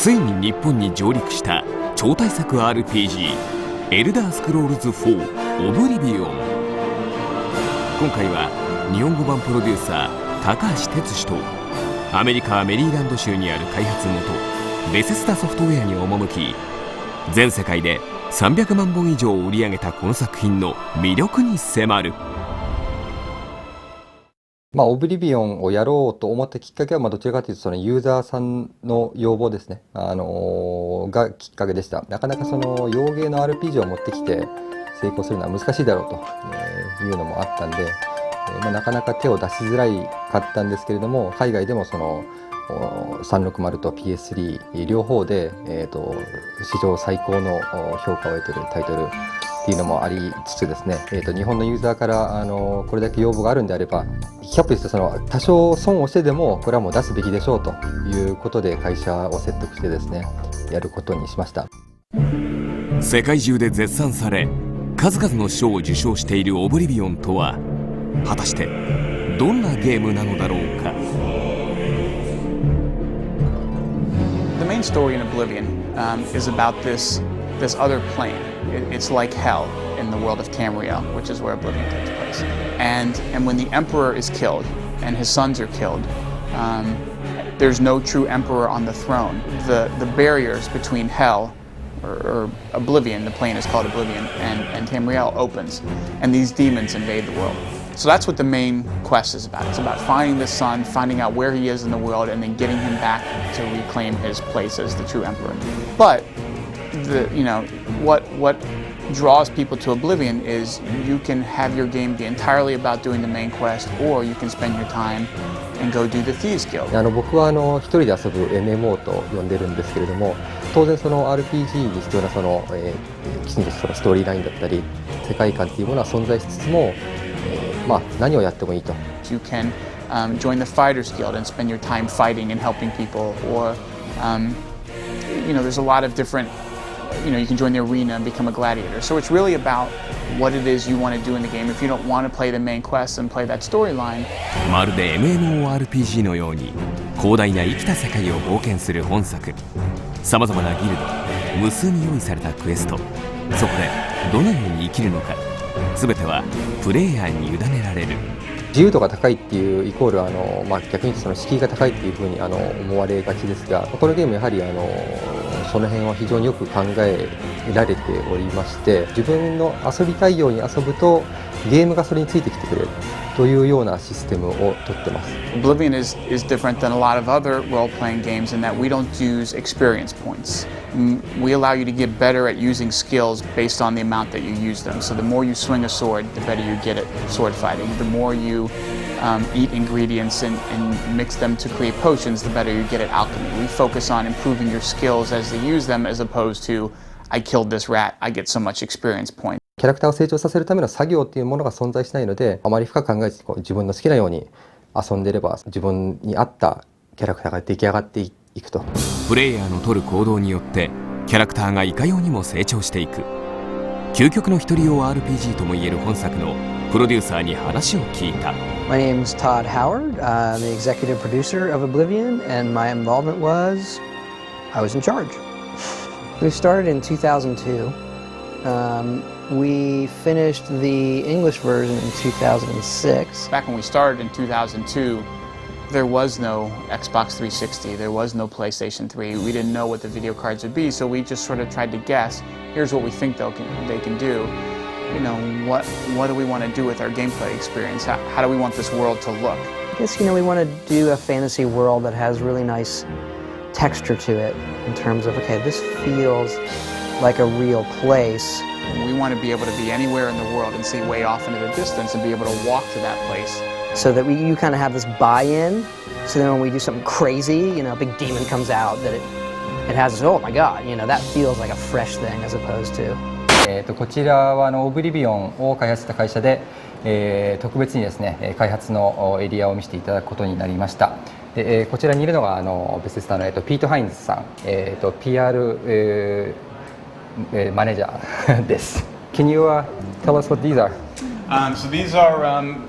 ついに日本に上陸した超大作 RPG エルダースクロールズ4オブリビオン。今回は日本語版プロデューサー高橋哲司とアメリカメリーランド州にある開発元ベセスダソフトウェアに赴き、全世界で300万本以上売り上げたこの作品の魅力に迫る。オブリビオンをやろうと思ったきっかけは、どちらかというとそのユーザーさんの要望ですね、がきっかけでした。なかなかその洋芸の RPG を持ってきて成功するのは難しいだろうというのもあったんで、なかなか手を出しづらいかったんですけれども、海外でもその360と PS3 両方で、史上最高の評価を得ているタイトルっていうのもありつつですね、日本のユーザーからこれだけ要望があるんであれば、100歩してその多少損をしてでもこれはもう出すべきでしょうということで会社を説得してですね、やることにしました。世界中で絶賛され数々の賞を受賞しているオブリビオンとは果たしてどんなゲームなのだろうか。The main story in Oblivion is about this other plane. It's like hell in the world of Tamriel, which is where Oblivion takes place. And when the Emperor is killed and his sons are killed, there's no true Emperor on the throne. The barriers between hell or Oblivion, the plane is called Oblivion, and Tamriel opens, and these demons invade the world. So that's what the main quest is about. It's about finding the son, finding out where he is in the world, and then getting him back to reclaim his place as the true emperor. But what draws people to Oblivion is you can have your game be entirely about doing the main quest, or you can spend your time and go do the Thieves Guild. 僕は一人で遊ぶ MMO と呼んでるんですけれども、当然その RPG に必要なきちんとそのストーリーラインだったり世界観っていうものは存在しつつも、何をやってもいいと。You can join the Fighters Guild and spend your time fighting and helping people, or there's a lot of different. You can join the arena and become a gladiator. So it's really about what it is you want to do in the game. If you don't want to play the main quest and play that storyline. まるで MMORPG のように広大な生きた世界を冒険する本作。さまざまなギルド、無数に用意されたクエスト、そこでどのように生きるのか、全てはプレイヤーに委ねられる。自由度が高いっていうイコール逆に言うとその敷居が高いっていうふうに思われがちですが、このゲームやはりその辺は非常によく考えられておりまして、自分の遊びたいように遊ぶとゲームがそれについてきてくれるというようなシステムをとってます。Oblivion is different than a lot of other role-playing games in that we don't use experience points. We allow you to get better at using skills based on the amount that you use them. So the more you swing a sword, the better you get at sword fighting. The more you eat ingredients and mix them to create potions, the better you get at alchemy. We focus on improving your skills as they use them, as opposed to I killed this rat, I get so much experience point. キャラクターを成長させるための作業っていうものが存在しないので、あまり深く考えずに自分の好きなように遊んでいれば自分に合ったキャラクターが出来上がっていくと。プレイヤーの取る行動によってキャラクターがいかようにも成長していく。究極の一人用 RPG ともいえる本作のプロデューサーに話を聞いた。My name is Todd Howard. I'm the executive producer of Oblivion, and my involvement was I was in charge. We started in 2002. We finished the English version in 2006. Back when we started in 2002, there was no Xbox 360, there was no PlayStation 3. We didn't know what the video cards would be, so we just sort of tried to guess. Here's what we think they can do. What do we want to do with our gameplay experience? How do we want this world to look? I guess, we want to do a fantasy world that has really nice texture to it in terms of, okay, this feels like a real place. We want to be able to be anywhere in the world and see way off into the distance and be able to walk to that place. So that you kind of have this buy-in, so then when we do something crazy, a big demon comes out, that it has this, oh my god, that feels like a fresh thing as opposed to. こちらはオブリビオンを開発した会社で、特別にですね開発のエリアを見せていただくことになりました。でこちらにいるのがベセスタの、ピート・ハインズさん、PR、マネージャーです。Can you tell us what these are? So these are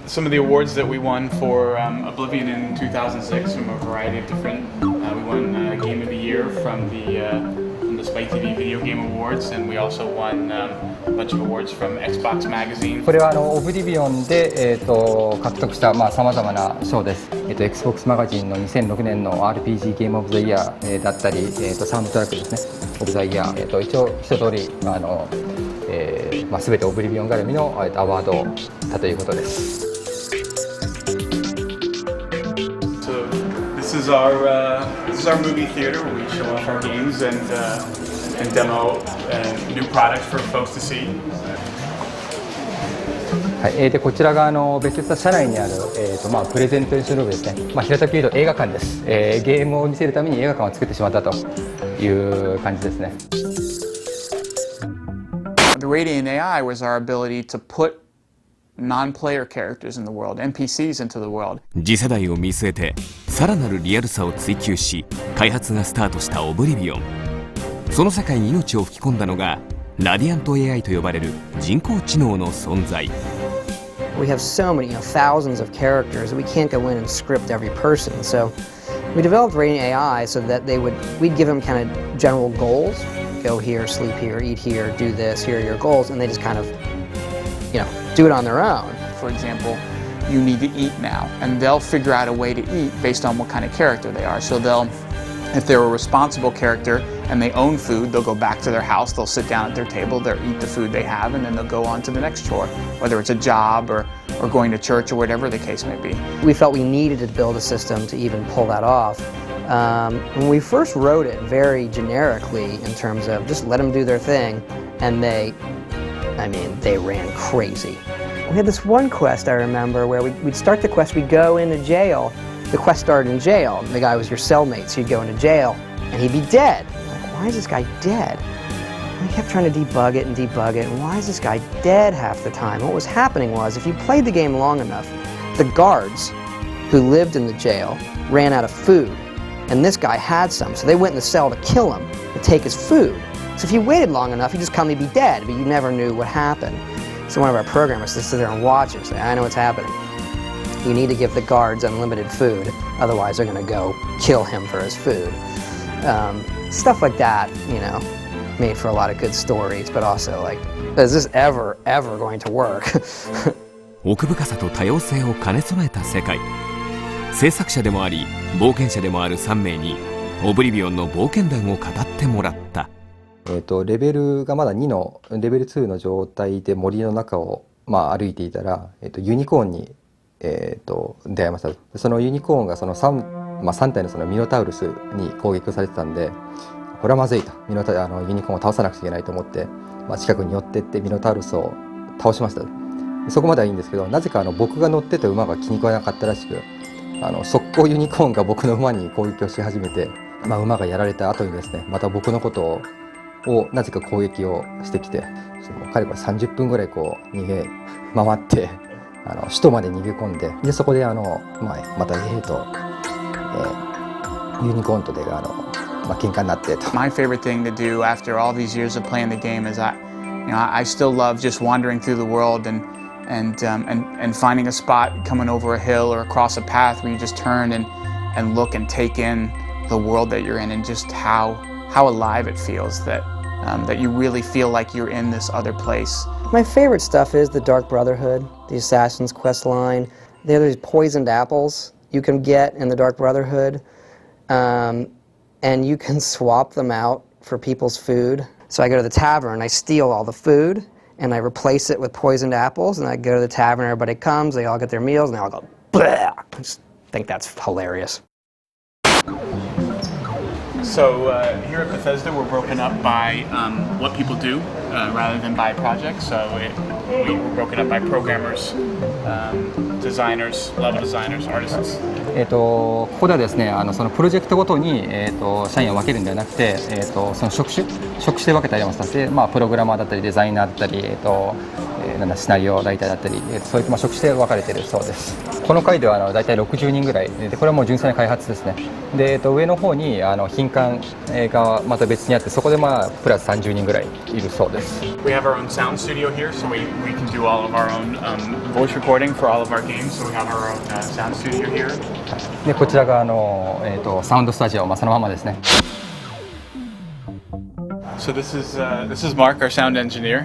some of the awards that we won for Oblivion in 2006 from a variety of different. We won Game of the Year here from the Spike TV Video Game Awards, and we also won a bunch of awards from Xbox Magazine. これはオブリビオンで、獲得したさまざまな賞です。Xbox マガジンの2006年の RPG ゲームオブザイヤー、だったり、サウンドトラックですね、オブザイヤー、一応一通り全てオブリビオン絡みのアワードをだということです。This is our movie theater where we show off our games and demo new products for folks to see. はい、でこちらがベセスタ社内にある、プレゼンテーションルームですね。平たく言うと映画館です。ゲームを見せるために映画館を作ってしまったという感じですね。The Radiant AI was our ability to put non-player characters in the world, NPCs into the world. 次世代を見据えてさらなるリアルさを追求し開発がスタートしたオブリビオン。その世界に命を吹き込んだのがラディアント AI と呼ばれる人工知能の存在。We have so many, thousands of characters that we can't go in and script every person. So we developed Radiant AI so that we'd give them kind of general goals. Go here, sleep here, eat here, do this, here are your goals, and they just kind of, do it on their own. For example, you need to eat now, and they'll figure out a way to eat based on what kind of character they are. So if they're a responsible character and they own food, they'll go back to their house, they'll sit down at their table, they'll eat the food they have, and then they'll go on to the next chore, whether it's a job or going to church or whatever the case may be. We felt we needed to build a system to even pull that off. When we first wrote it very generically in terms of just let them do their thing, and they ran crazy. We had this one quest I remember where we'd start the quest, we'd go into jail. The quest started in jail. The guy was your cellmate, so you'd go into jail and he'd be dead. Like, why is this guy dead? And we kept trying to debug it, and why is this guy dead half the time? What was happening was, if you played the game long enough, the guards who lived in the jail ran out of food, and this guy had some, so they went in the cell to kill him and take his food. So if you waited long enough, he'd just come, he'd be dead, but you never knew what happened. So one of our programmers just sit there and watch it and say, I know what's happening. You need to give the guards unlimited food, otherwise they're going to go kill him for his food. Stuff like that, made for a lot of good stories, but also like, is this ever going to work? 奥深さと多様性を兼ね備えた世界。制作者でもあり冒険者でもある3名にオブリビオンの冒険談を語ってもらった。レベルがまだ2のレベル2の状態で森の中を、歩いていたら、ユニコーンに、出会いました。そのユニコーンがその 3体のそのミノタウルスに攻撃をされてたんで、これはまずいと、ユニコーンを倒さなくちゃいけないと思って、近くに寄ってってミノタウルスを倒しました。そこまではいいんですけど、なぜか僕が乗ってた馬が気に食わなかったらしく、速攻ユニコーンが僕の馬に攻撃をし始めて、馬がやられた後にですね、また僕のことをなぜか攻撃をしてきて、かれこれ30分ぐらい逃げ回って首都まで逃げ込んで、でそこでまたユニコーンとで喧嘩になってと。My favorite thing to do after all these years of playing the game is I still love just wandering through the world and finding a spot coming over a hill or across a path where you just turn and look and take in the world that you're in, and just how alive it feels that you really feel like you're in this other place. My favorite stuff is the Dark Brotherhood, the Assassin's Quest line. There are these poisoned apples you can get in the Dark Brotherhood, and you can swap them out for people's food. So I go to the tavern, I steal all the food, and I replace it with poisoned apples, and I go to the tavern, everybody comes, they all get their meals, and they all go, bleh! I just think that's hilarious. So here at Bethesda, we're broken up by what people do rather than by projects. So we're broken up by programmers, designers, level designers, artists. ここではですね、そのプロジェクトごとに、社員を分けるんではなくて、その職種で分けてありますので、プログラマーだったりデザイナーだったり、シナリオライターだったり、そういった職種で分かれているそうです。この回では大体60人ぐらいで、これはもう純粋な開発ですね。で、上の方に品管がまた別にあって、そこでプラス30人ぐらいいるそうです。We have our own sound studio here, so we can do all of our own voice recording for all of our games. So we have our own sound studio here. で、こちらがサウンドスタジオ、そのままですね。So this is Mark, our sound engineer,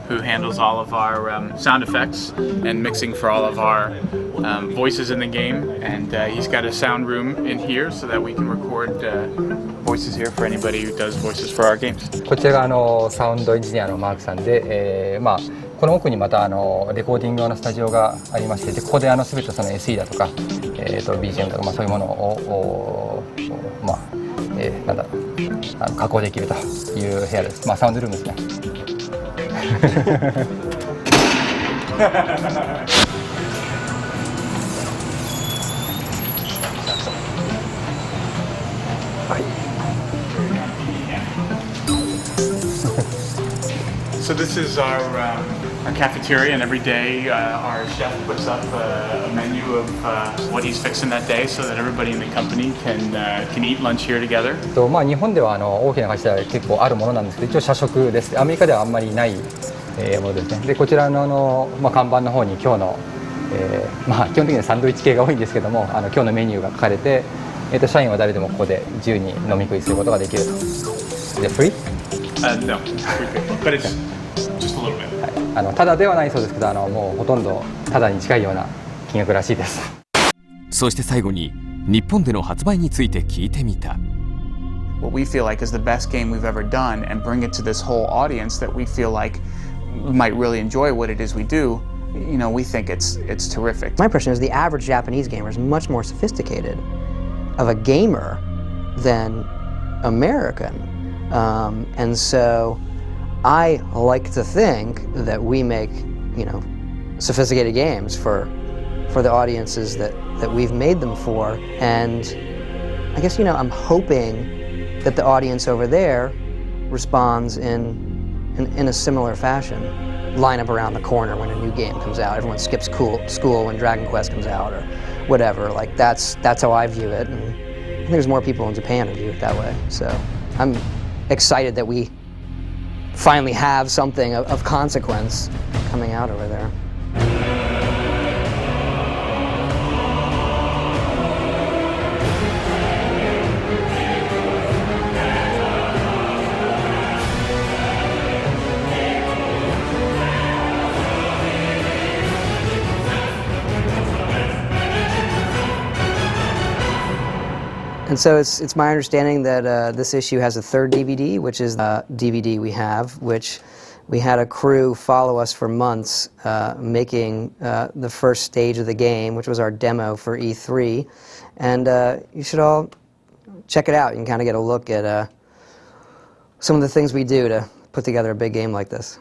who handles all of our sound effects and mixing for all of our voices in the game. And he's got a sound room in here so that we can record voices here for anybody who does voices for our games. こちらがサウンドエンジニアのマークさんで、この奥にまたレコーディング用のスタジオがありまして、でここで全てその SE だとか、BGM とか、そういうものを加工できるという部屋です。サウンドルームですね。So this is our cafeteria, and every day our chef puts up a menu of what he's fixing that day, so that everybody in the company can eat lunch here together. 日本では大きな会社では結構あるものなんですけど、一応社食です。アメリカではあんまりないものですね。でこちらの看板の方に今日の、基本的にはサンドイッチ系が多いんですけども、今日のメニューが書かれて、社員は誰でもここで自由に飲み食いすることができると。で、フリー？No, but it's just a little bit. ただではないそうですけど、もうほとんどただに近いような金額らしいです。そして最後に日本での発売について聞いてみた。What we feel like is the best game we've ever done, and bring it to this whole audience that we feel like might really enjoy what it is we do. You know, we think it's terrific. My impression is the average Japanese gamer is much more sophisticated of a gamer than American, and so I like to think that we make, sophisticated games for the audiences that we've made them for, and I guess I'm hoping that the audience over there responds in a similar fashion. Line up around the corner when a new game comes out. Everyone skips school when Dragon Quest comes out, or whatever. Like that's how I view it, and I think there's more people in Japan who view it that way. So I'm excited that we finally have something of consequence coming out over there. And so it's my understanding that this issue has a third DVD, which is the DVD we have, which we had a crew follow us for months making the first stage of the game, which was our demo for E3. And you should all check it out. You can kind of get a look at some of the things we do to put together a big game like this.